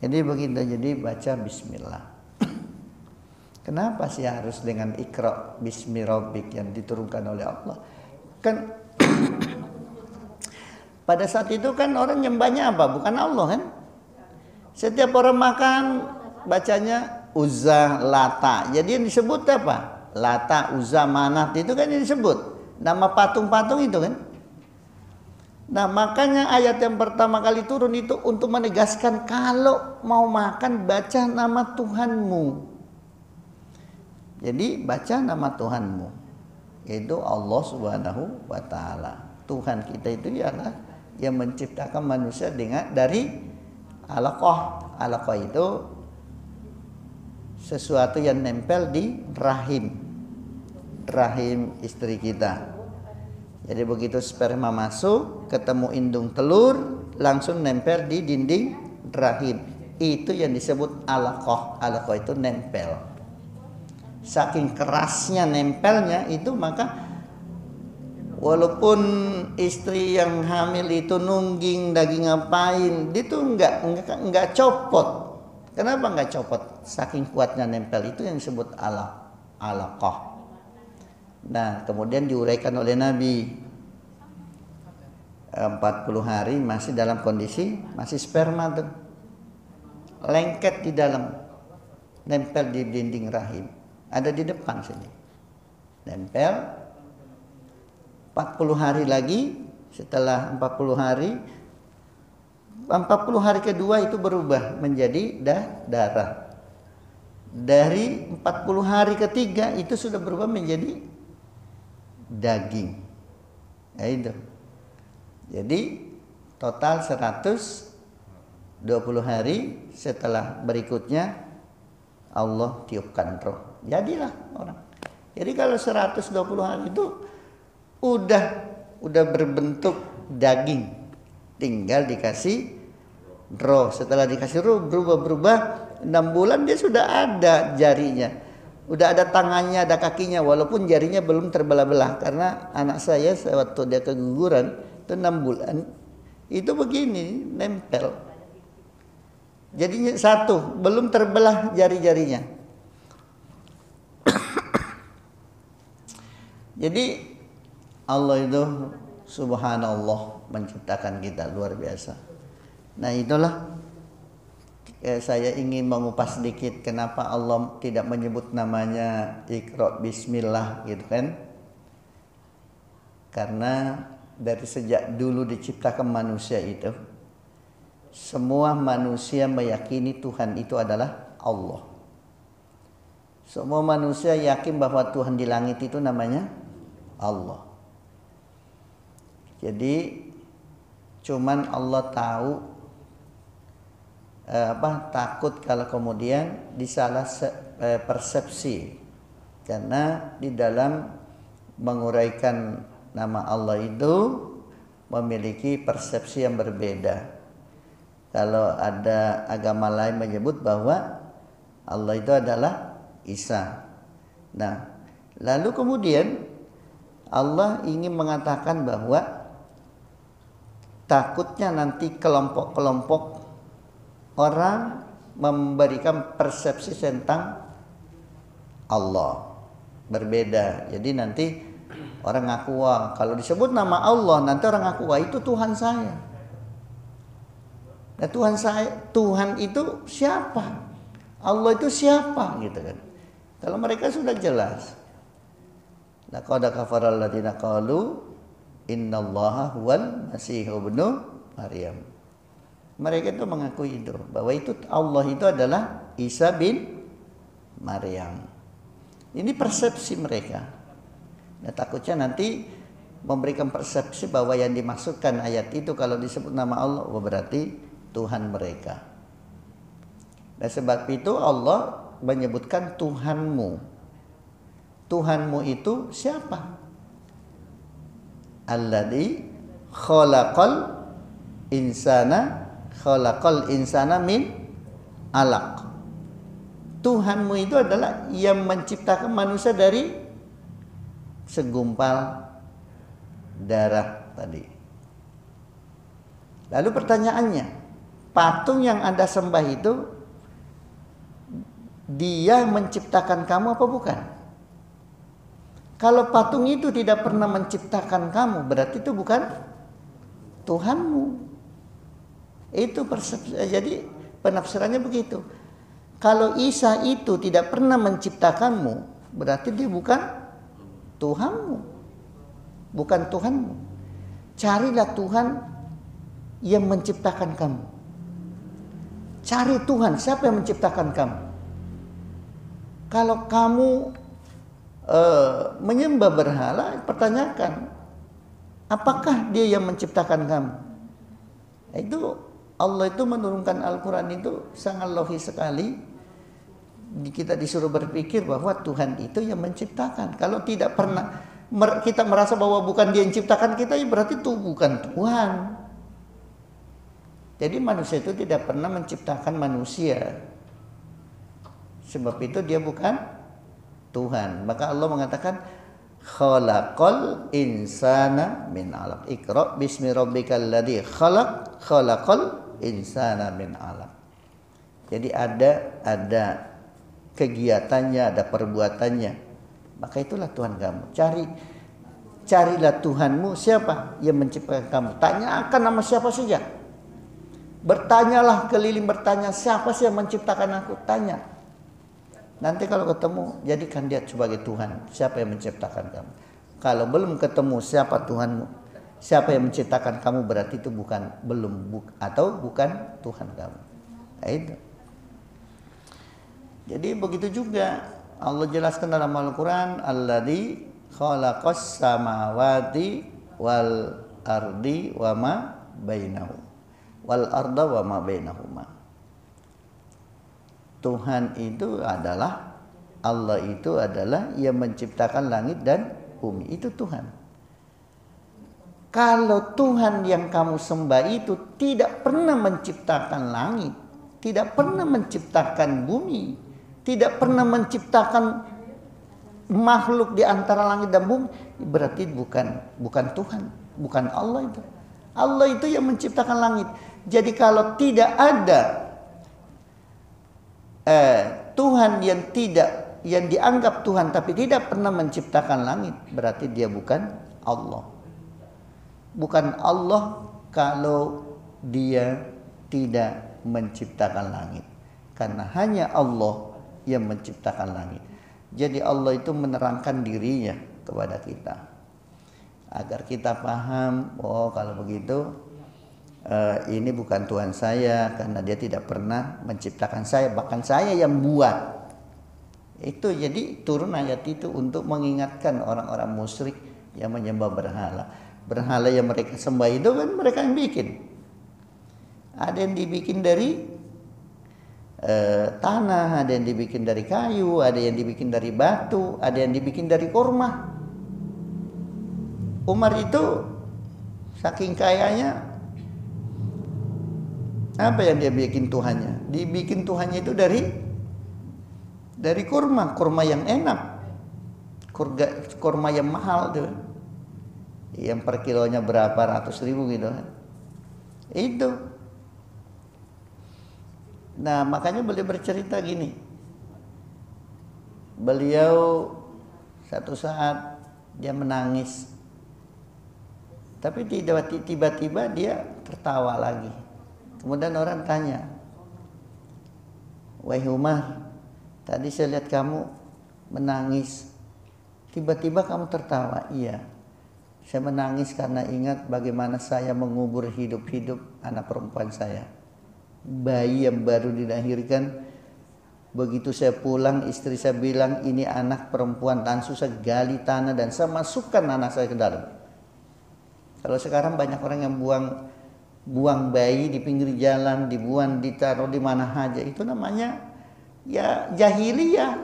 Jadi begitu, jadi baca bismillah. Kenapa sih harus dengan Iqra bismi rabbik yang diturunkan oleh Allah? Kan pada saat itu kan orang nyembahnya apa? Bukan Allah kan? Setiap orang makan bacanya Uzza, Lata. Jadi yang disebut apa? Lata, Uzza, Manat itu kan yang disebut. Nama patung-patung itu kan? Nah makanya ayat yang pertama kali turun itu untuk menegaskan kalau mau makan baca nama Tuhanmu. Jadi baca nama Tuhanmu, yaitu Allah Subhanahu wa Ta'ala. Tuhan kita itu ialah yang menciptakan manusia dari alaqah. Alaqah itu sesuatu yang nempel di rahim istri kita. Jadi begitu sperma masuk, ketemu indung telur, langsung nempel di dinding rahim. Itu yang disebut alaqah. Alaqah itu nempel. Saking kerasnya nempelnya itu, maka walaupun istri yang hamil itu nungging daging ngapain, dia tuh enggak copot. Kenapa enggak copot? Saking kuatnya nempel, itu yang disebut alaqah. Nah, kemudian diuraikan oleh Nabi 40 hari masih dalam kondisi masih sperma tuh. Lengket di dalam, nempel di dinding rahim. Ada di depan sini. Nempel 40 hari lagi, setelah 40 hari kedua itu berubah menjadi darah. Dari 40 hari ketiga itu sudah berubah menjadi daging. Ya itu. Jadi total 120 hari setelah berikutnya Allah tiupkan roh. Jadilah orang. Jadi kalau 120 hari itu udah berbentuk daging, tinggal dikasih roh. Setelah dikasih roh berubah 6 bulan dia sudah ada jarinya, udah ada tangannya, ada kakinya, walaupun jarinya belum terbelah-belah. Karena anak saya waktu dia keguguran itu 6 bulan itu begini nempel, jadinya satu, belum terbelah jari-jarinya. Jadi Allah itu subhanallah menciptakan kita luar biasa. Nah itulah saya ingin mengupas sedikit kenapa Allah tidak menyebut namanya Iqra bismillah gitu kan. Karena dari sejak dulu diciptakan manusia itu, semua manusia meyakini Tuhan itu adalah Allah. Semua manusia yakin bahwa Tuhan di langit itu namanya Allah. Jadi cuman Allah tahu takut kalau kemudian disalah persepsi, karena di dalam menguraikan nama Allah itu memiliki persepsi yang berbeda. Kalau ada agama lain menyebut bahwa Allah itu adalah Isa. Nah, lalu kemudian Allah ingin mengatakan bahwa takutnya nanti kelompok-kelompok orang memberikan persepsi tentang Allah berbeda. Jadi nanti orang ngaku, wah, kalau disebut nama Allah nanti orang ngaku, wah itu Tuhan saya. Nah, Tuhan itu siapa? Allah itu siapa gitu kan. Kalau mereka sudah jelas. Laqad kafara alladziina qalu innallaha huwal masiih ibnu Maryam. Mereka itu mengakui itu, bahwa itu Allah itu adalah Isa bin Maryam. Ini persepsi mereka. Nah, takutnya nanti memberikan persepsi bahwa yang dimaksudkan ayat itu kalau disebut nama Allah berarti Tuhan mereka. Dan sebab itu Allah menyebutkan Tuhanmu. Tuhanmu itu siapa? Alladzi khalaqal insana min alaq. Tuhanmu itu adalah yang menciptakan manusia dari segumpal darah tadi. Lalu pertanyaannya, patung yang Anda sembah itu dia menciptakan kamu apa bukan? Kalau patung itu tidak pernah menciptakan kamu, berarti itu bukan Tuhanmu. Itu jadi penafsirannya begitu. Kalau Isa itu tidak pernah menciptakanmu, berarti dia bukan Tuhanmu. Bukan Tuhanmu. Carilah Tuhan yang menciptakan kamu. Cari Tuhan, siapa yang menciptakan kamu? Kalau kamu menyembah berhala, pertanyakan, apakah dia yang menciptakan kamu? Itu Allah itu menurunkan Al-Quran itu sangat logis sekali. Kita disuruh berpikir bahwa Tuhan itu yang menciptakan. Kalau tidak pernah kita merasa bahwa bukan dia yang menciptakan kita, ya berarti itu bukan Tuhan. Jadi manusia itu tidak pernah menciptakan manusia. Sebab itu dia bukan Tuhan. Maka Allah mengatakan khalaqal insana min 'alaq. Iqra bismi rabbikal ladzi khalaq, khalaqal insana min 'alaq. Jadi ada kegiatannya, ada perbuatannya. Maka itulah Tuhan kamu. Carilah Tuhanmu, siapa yang menciptakan kamu. Tanyakan nama siapa saja. Bertanyalah keliling, bertanya siapa sih yang menciptakan aku. Tanya. Nanti kalau ketemu, jadikan dia sebagai Tuhan. Siapa yang menciptakan kamu. Kalau belum ketemu siapa Tuhanmu, siapa yang menciptakan kamu, berarti itu bukan Tuhan kamu. Nah, itu. Jadi begitu juga Allah jelaskan dalam Al-Quran, alladzi khalaqas samawati wal ardi wa ma bainahuma. Wal arda wa ma bainahuma. Tuhan itu adalah, Allah itu adalah yang menciptakan langit dan bumi. Itu Tuhan. Kalau Tuhan yang kamu sembah itu tidak pernah menciptakan langit, tidak pernah menciptakan bumi, tidak pernah menciptakan makhluk di antara langit dan bumi, berarti bukan Tuhan, bukan Allah itu. Allah itu yang menciptakan langit. Jadi kalau tidak ada Tuhan yang dianggap Tuhan tapi tidak pernah menciptakan langit, berarti dia bukan Allah. Bukan Allah kalau dia tidak menciptakan langit. Karena hanya Allah yang menciptakan langit. Jadi Allah itu menerangkan dirinya kepada kita. Agar kita paham, oh kalau begitu ini bukan Tuhan saya karena dia tidak pernah menciptakan saya, bahkan saya yang buat. Itu jadi turun ayat itu untuk mengingatkan orang-orang musyrik yang menyembah berhala. Berhala yang mereka sembah itu kan mereka yang bikin. Ada yang dibikin dari tanah, ada yang dibikin dari kayu, ada yang dibikin dari batu, ada yang dibikin dari kurma. Umar itu saking kayanya, apa yang dia bikin Tuhannya? Dibikin Tuhannya itu dari kurma yang enak, kurma yang mahal tuh, yang per kilonya berapa ratus ribu gitu. Itu. Nah makanya beliau bercerita gini. Beliau satu saat dia menangis, tapi tiba-tiba dia tertawa lagi. Kemudian orang tanya, "Wahai Umar, tadi saya lihat kamu menangis, tiba-tiba kamu tertawa." "Iya, saya menangis karena ingat bagaimana saya mengubur hidup-hidup anak perempuan saya. Bayi yang baru dilahirkan, begitu saya pulang istri saya bilang ini anak perempuan, langsung saya gali tanah dan saya masukkan anak saya ke dalam." Kalau sekarang banyak orang yang buang bayi di pinggir jalan, dibuang, ditaruh di mana aja, itu namanya ya jahiliyah.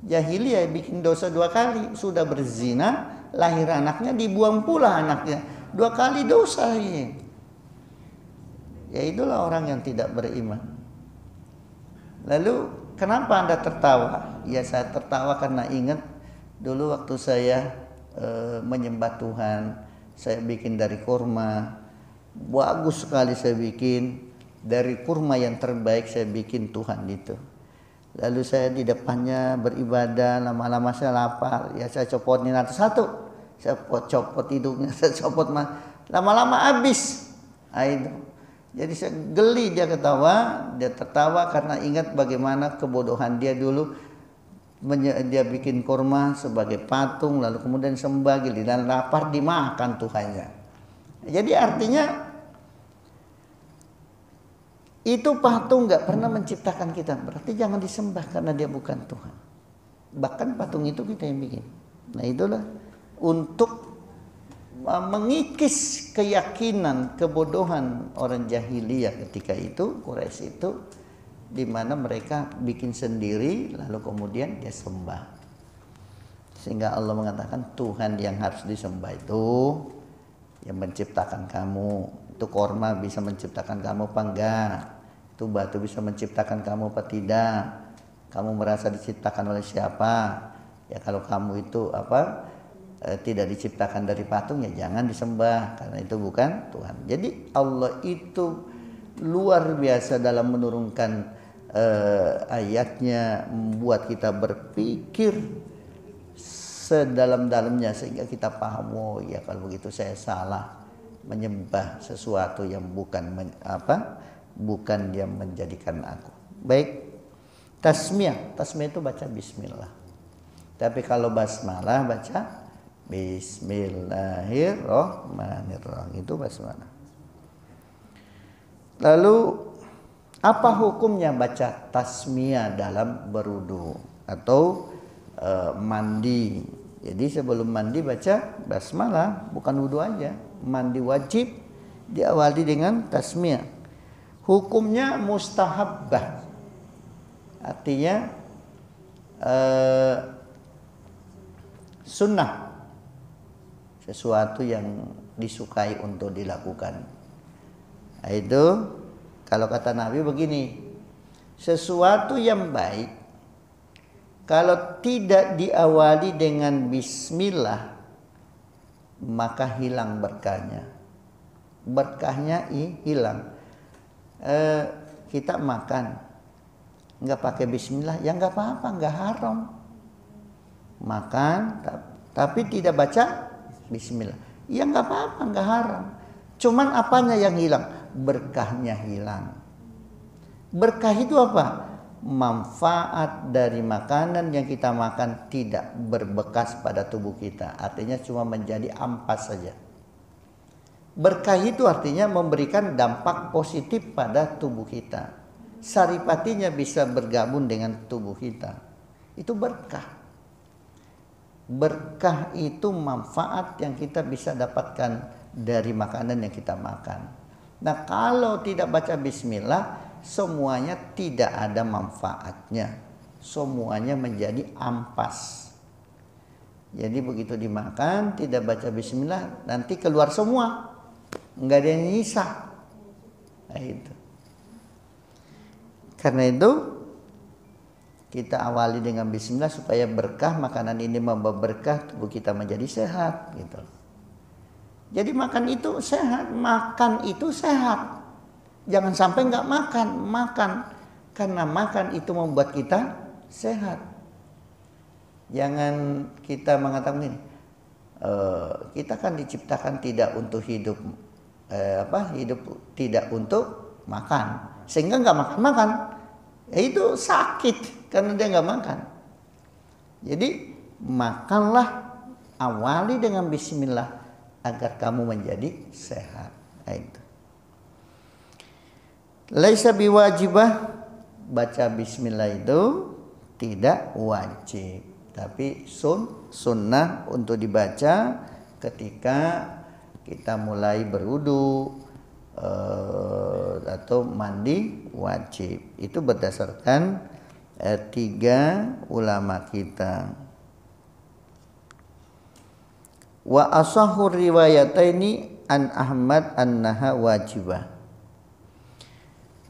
Jahiliyah, bikin dosa 2 kali, sudah berzina, lahir anaknya, dibuang pula anaknya, 2 kali dosa ya. Ya itulah orang yang tidak beriman. Lalu kenapa Anda tertawa? Ya saya tertawa karena ingat dulu waktu saya menyembah Tuhan, saya bikin dari kurma, bagus sekali saya bikin. dari kurma yang terbaik saya bikin Tuhan itu. Lalu saya di depannya beribadah, lama-lama saya lapar, ya saya copotin satu-satu, saya copot hidungnya, saya copot lama-lama habis. Itu. Jadi saya geli, dia tertawa karena ingat bagaimana kebodohan dia dulu. Dia bikin kurma sebagai patung, lalu kemudian sembah, giliran lapar dimakan Tuhannya. Jadi artinya itu patung nggak pernah menciptakan kita, berarti jangan disembah karena dia bukan Tuhan. Bahkan patung itu kita yang bikin. Nah itulah untuk mengikis keyakinan kebodohan orang jahiliyah ketika itu, Quraisy itu, di mana mereka bikin sendiri lalu kemudian dia sembah. Sehingga Allah mengatakan Tuhan yang harus disembah itu yang menciptakan kamu. Itu korma bisa menciptakan kamu apa enggak? Itu batu bisa menciptakan kamu apa tidak? Kamu merasa diciptakan oleh siapa? Ya kalau kamu itu tidak diciptakan dari patung, ya jangan disembah karena itu bukan Tuhan. Jadi Allah itu luar biasa dalam menurunkan ayatnya, membuat kita berpikir sedalam-dalamnya sehingga kita paham, oh ya kalau begitu saya salah menyembah sesuatu yang bukan yang menjadikan aku. Baik, tasmiyah itu baca bismillah. Tapi kalau basmalah baca bismillahirrahmanirrahim, itu basmalah. Lalu apa hukumnya baca tasmiyah dalam berwudu atau mandi? Jadi sebelum mandi baca basmalah, bukan wudu aja. Mandi wajib diawali dengan tasmiyah. Hukumnya mustahabbah. Artinya sunnah. Sesuatu yang disukai untuk dilakukan. Itu kalau kata Nabi begini, sesuatu yang baik kalau tidak diawali dengan bismillah maka hilang berkahnya. Berkahnya hilang. Kita makan nggak pakai bismillah, ya nggak apa-apa, nggak haram. Makan tapi tidak baca bismillah, ya nggak apa-apa, nggak haram. Cuman apanya yang hilang? Berkahnya hilang. Berkah itu apa? Manfaat dari makanan yang kita makan tidak berbekas pada tubuh kita. Artinya cuma menjadi ampas saja. Berkah itu artinya memberikan dampak positif pada tubuh kita. Saripatinya bisa bergabung dengan tubuh kita. Itu berkah. Berkah itu manfaat yang kita bisa dapatkan dari makanan yang kita makan. Nah, kalau tidak baca bismillah, semuanya tidak ada manfaatnya. Semuanya menjadi ampas. Jadi begitu dimakan tidak baca bismillah, nanti keluar semua. Enggak ada yang nyisa. Nah, itu. Karena itu kita awali dengan bismillah supaya berkah, makanan ini membawa berkah, tubuh kita menjadi sehat gitu. Jadi makan itu sehat. Jangan sampai nggak makan. Karena makan itu membuat kita sehat. Jangan kita mengatakan ini, kita kan diciptakan tidak untuk hidup tidak untuk makan, sehingga nggak makan. Itu sakit karena dia nggak makan. Jadi makanlah, awali dengan bismillah agar kamu menjadi sehat. Itu. Laisa biwajibah, baca bismillah itu tidak wajib, tapi sunnah untuk dibaca ketika kita mulai berwudu atau mandi wajib. Itu berdasarkan 3 ulama kita. Wa asahhur riwayataini an Ahmad annaha wajibah.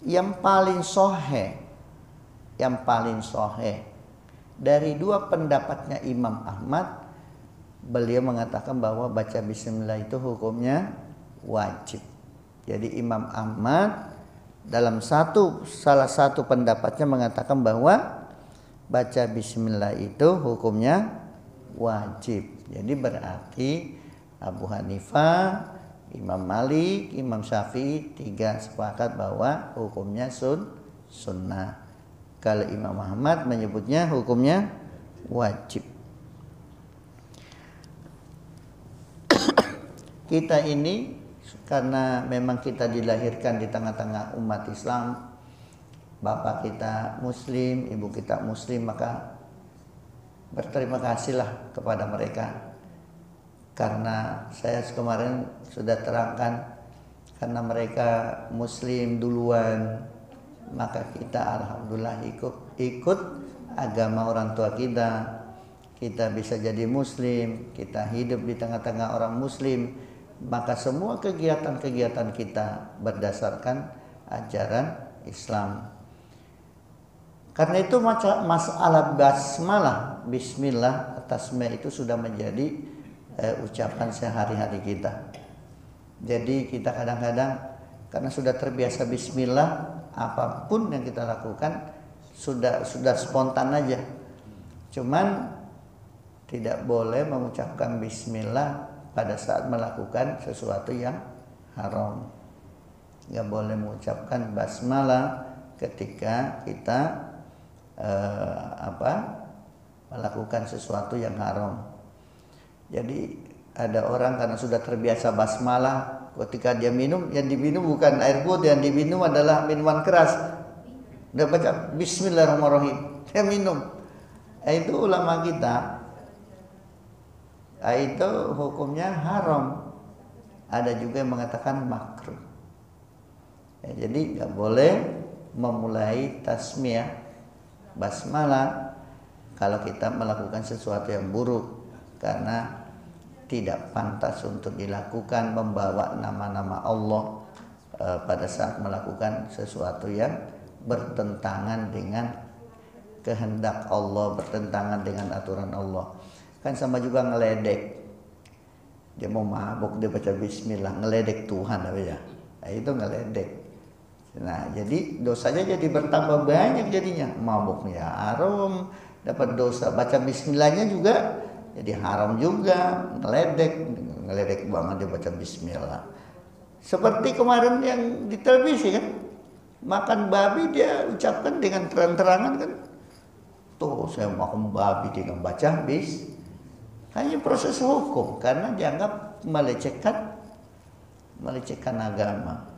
Yang paling sahih dari 2 pendapatnya Imam Ahmad, beliau mengatakan bahwa baca bismillah itu hukumnya wajib. Jadi Imam Ahmad salah satu pendapatnya mengatakan bahwa baca bismillah itu hukumnya wajib. Jadi berarti Abu Hanifah, Imam Malik, Imam Syafi'i tiga sepakat bahwa hukumnya sunnah. Kalau Imam Ahmad menyebutnya hukumnya wajib. Kita ini karena memang kita dilahirkan di tengah-tengah umat Islam, bapak kita muslim, ibu kita muslim, maka berterima kasihlah kepada mereka. Karena saya kemarin sudah terangkan, karena mereka muslim duluan, maka kita alhamdulillah ikut agama orang tua kita. Kita bisa jadi muslim, kita hidup di tengah-tengah orang muslim. Maka semua kegiatan-kegiatan kita berdasarkan ajaran Islam. Karena itu masalah basmalah, bismillah, tasmiyah itu sudah menjadi ucapan sehari-hari kita. Jadi kita kadang-kadang karena sudah terbiasa bismillah, apapun yang kita lakukan sudah spontan aja. Cuman tidak boleh mengucapkan bismillah pada saat melakukan sesuatu yang haram. Nggak boleh mengucapkan basmalah ketika kita melakukan sesuatu yang haram. Jadi ada orang karena sudah terbiasa basmalah, ketika dia minum, yang diminum bukan air putih, yang diminum adalah minuman keras. Udah baca bismillahirrahmanirrahim, dia minum. Itu ulama kita, itu hukumnya haram. Ada juga yang mengatakan makruh. Jadi nggak boleh memulai tasmiyah basmalah kalau kita melakukan sesuatu yang buruk, karena tidak pantas untuk dilakukan membawa nama-nama Allah pada saat melakukan sesuatu yang bertentangan dengan kehendak Allah, bertentangan dengan aturan Allah. Kan sama juga ngeledek. Dia mau mabuk, dia baca bismillah, ngeledek Tuhan apa ya? Nah, itu ngeledek. Nah, jadi dosanya jadi bertambah banyak jadinya. Mabuknya haram, dapat dosa. Baca bismillahnya juga jadi haram juga. Ngeledek banget dia baca bismillah. Seperti kemarin yang di televisi kan, makan babi dia ucapkan dengan terang-terangan kan. Tuh saya makan babi dengan baca bis. Hanya proses hukum karena dianggap melecehkan agama.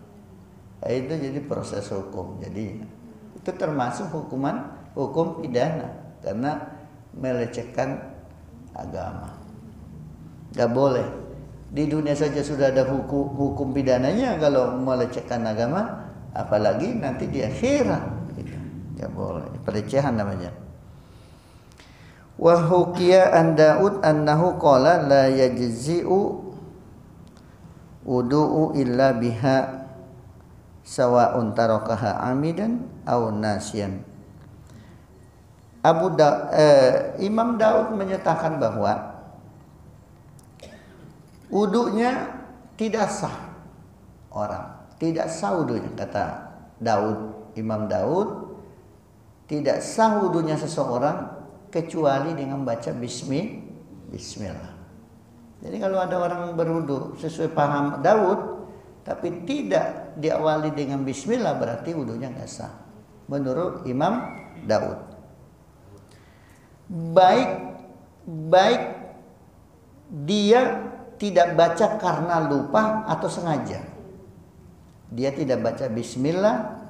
Itu jadi proses hukum. Jadi itu termasuk hukum pidana karena melecehkan agama. Gak boleh. Di dunia saja sudah ada hukum pidananya kalau melecehkan agama, apalagi nanti di akhirat. Gitu. Gak boleh. Pelecehan namanya. Wa hukiya an Daud annahu qala la yajzi'u wudu'u illa biha sawa'un tarakaha amidan aw nasiyan. Imam Daud menyatakan bahwa wudunya tidak sah orang, tidak sah wudunya, kata Imam Daud tidak sah wudunya seseorang kecuali dengan baca bismillah. Jadi kalau ada orang berwudu sesuai paham Daud tapi tidak diawali dengan bismillah, berarti wudunya nggak sah menurut Imam Daud. Baik dia tidak baca karena lupa atau sengaja. Dia tidak baca bismillah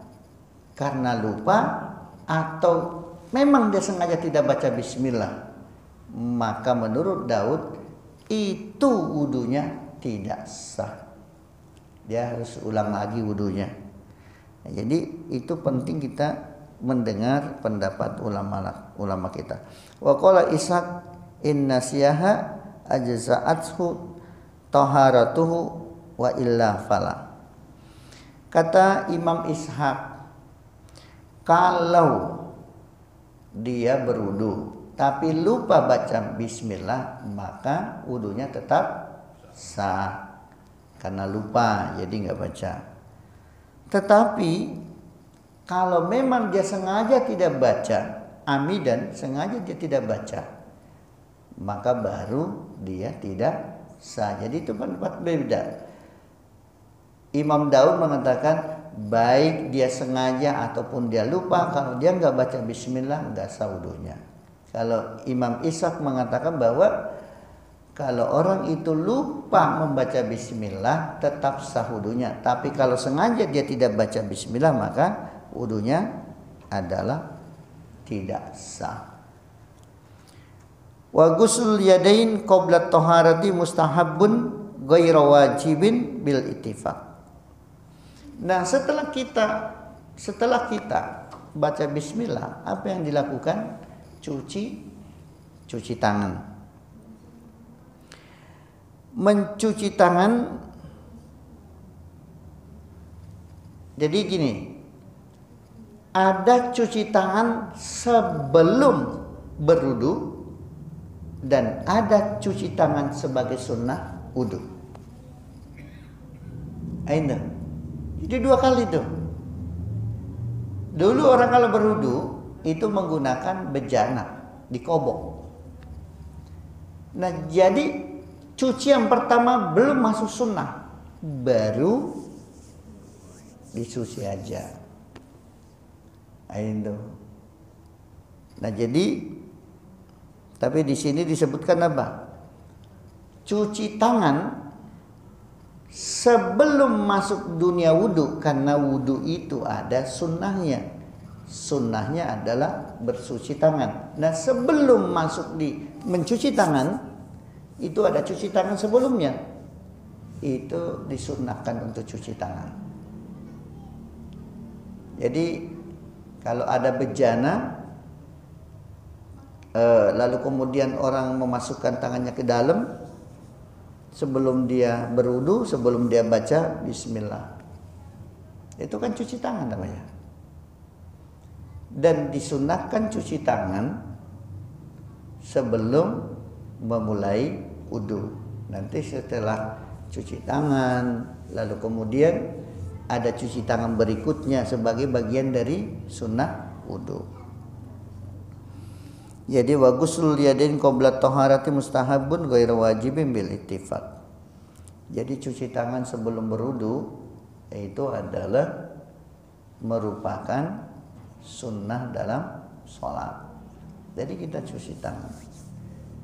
karena lupa atau memang dia sengaja tidak baca bismillah, maka menurut Daud itu wudunya tidak sah. Dia harus ulang lagi wudunya. Nah, jadi itu penting kita mendengar pendapat ulama kita. Wa qala Ishaq inna siyaha ajza'athu taharatuhu wa illa fala. Kata Imam Ishaq, kalau dia berwudu tapi lupa baca bismillah, maka wudunya tetap sah karena lupa, jadi nggak baca. Tetapi Kalau memang dia sengaja tidak baca, amidan, sengaja dia tidak baca, maka baru dia tidak sah. Jadi itu pendapat berbeda. Imam Daud mengatakan baik dia sengaja ataupun dia lupa, kalau dia nggak baca bismillah nggak sah wudunya. Kalau Imam Ishaq mengatakan bahwa kalau orang itu lupa membaca bismillah tetap sah wudunya, tapi kalau sengaja dia tidak baca bismillah maka wudunya adalah tidak sah. Wa ghusl yadain qabla taharati mustahabun ghairu wajibin bil ittifaq. Nah, setelah kita baca bismillah, apa yang dilakukan? Cuci tangan. Mencuci tangan. Jadi gini, ada cuci tangan sebelum berwudu dan ada cuci tangan sebagai sunnah wudu. Aina. Jadi 2 kali tuh. Dulu orang kalau berwudu itu menggunakan bejana, dikobok. Nah, jadi cuci yang pertama belum masuk sunnah, baru disuci aja. Aina. Nah, jadi tapi di sini disebutkan apa? Cuci tangan sebelum masuk dunia wudu, karena wudu itu ada sunnahnya. Sunnahnya adalah bersuci tangan. Nah, sebelum masuk di mencuci tangan, itu ada cuci tangan sebelumnya. Itu disunnahkan untuk cuci tangan. Jadi kalau ada bejana, lalu kemudian orang memasukkan tangannya ke dalam, sebelum dia berwudu, sebelum dia baca bismillah, itu kan cuci tangan namanya. Dan disunahkan cuci tangan sebelum memulai wudu. Nanti setelah cuci tangan, lalu kemudian ada cuci tangan berikutnya sebagai bagian dari sunnah wudu. Jadi wa ghusl yadain qabla taharati mustahabun ghairu wajibin bil ittifaq. Jadi cuci tangan sebelum berwudu itu adalah merupakan sunnah dalam sholat. Jadi kita cuci tangan.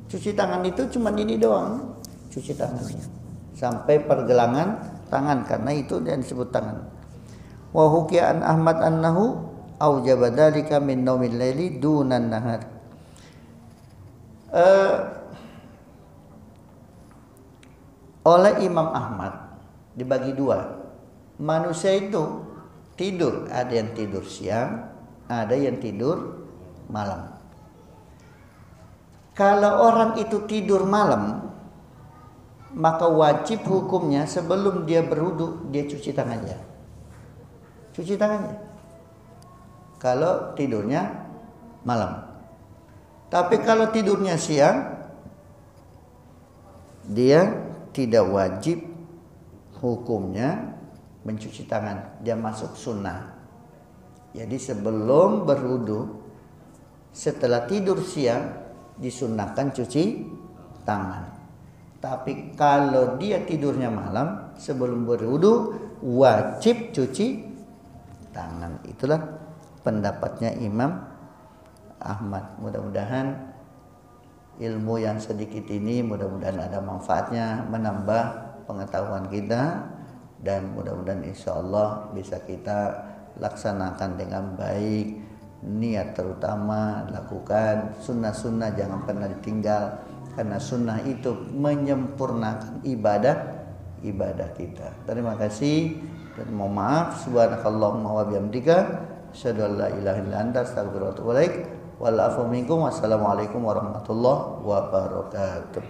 Cuci tangan itu cuma ini doang, cuci tangannya sampai pergelangan tangan, karena itu yang disebut tangan. Wa hukiya an Ahmad annahu aujaba dzalika min naumil laili dunan nahar. Oleh Imam Ahmad dibagi 2. Manusia itu tidur, ada yang tidur siang, ada yang tidur malam. Kalau orang itu tidur malam, maka wajib hukumnya sebelum dia berwudu dia cuci tangannya. Cuci tangannya. Kalau tidurnya malam. Tapi kalau tidurnya siang, dia tidak wajib hukumnya mencuci tangan. Dia masuk sunnah. Jadi sebelum berwudu, setelah tidur siang, disunnahkan cuci tangan. Tapi kalau dia tidurnya malam, sebelum berwudu wajib cuci tangan. Itulah pendapatnya Imam Ahmad. Mudah-mudahan ilmu yang sedikit ini mudah-mudahan ada manfaatnya, menambah pengetahuan kita, dan mudah-mudahan insya Allah bisa kita laksanakan dengan baik. Niat terutama, lakukan sunnah-sunnah, jangan pernah ditinggal, karena sunnah itu menyempurnakan ibadah kita. Terima kasih dan mohon maaf. Subhanakallahumma wa bihamdika asyhadu an la ilaha illa anta astaghfiruka wa atubu ilaik. Wal afu minkum. Wassalamualaikum warahmatullahi wabarakatuh.